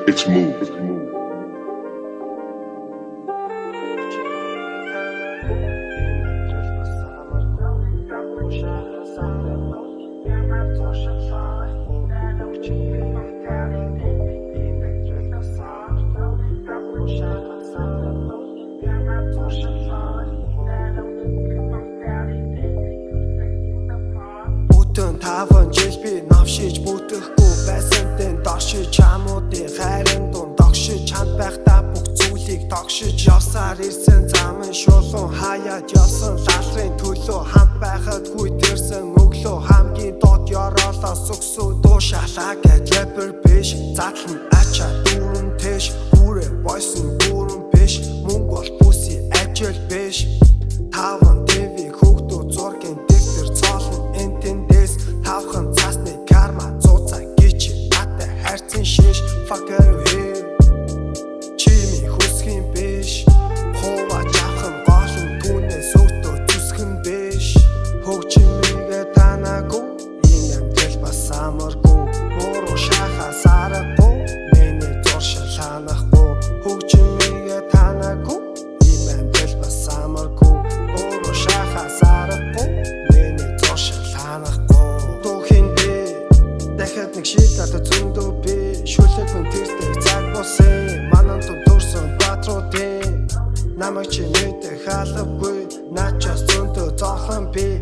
It's move. Бүтэн таван жил би навшиж бүтэхгүй байсан тэн догшиж чамуудын хайрын дунд догшиж чанд байхдаа бүх зүйлийг догшиж явсаар ирсэн замын шулуун хаяад явсан лалрын төлөө хамт байхад хүйтэрсэн өглөө хамгийн доод ёроолоос өгсөө дуушаалаа гэж лебер биш задлан ачаа дүүрэн тэш хүрээ бойсон дүүрэн биш мөнгө бол бүсий ажил биш таван ТV хүүхдүүд зургийн дэвтэр цоолно энтэндээс тавхан цасны карма цуцаа гिच надад хайрцан шиш fucker here чими хүсхийн биш хова жаахан голон түүнээс өтөө зүсгэн биш хөгжмигээ танаагүй ийм амтэл бас самаргүй мөрөө шахаа сарахгүй миний зуршил ханахгүй хөгжмигээ танаагүй ийм амтэл бас самаргүй мөрөө шахаа сарахгүй миний зуршил ханахгүй тухиндээ дахиад нэг шийд надад зөндөө би шүлэгэн тэртэг цаг босын мананд төрсөн патруудын намайг чи мэдэх халахгүй начаас зөндөө зохон би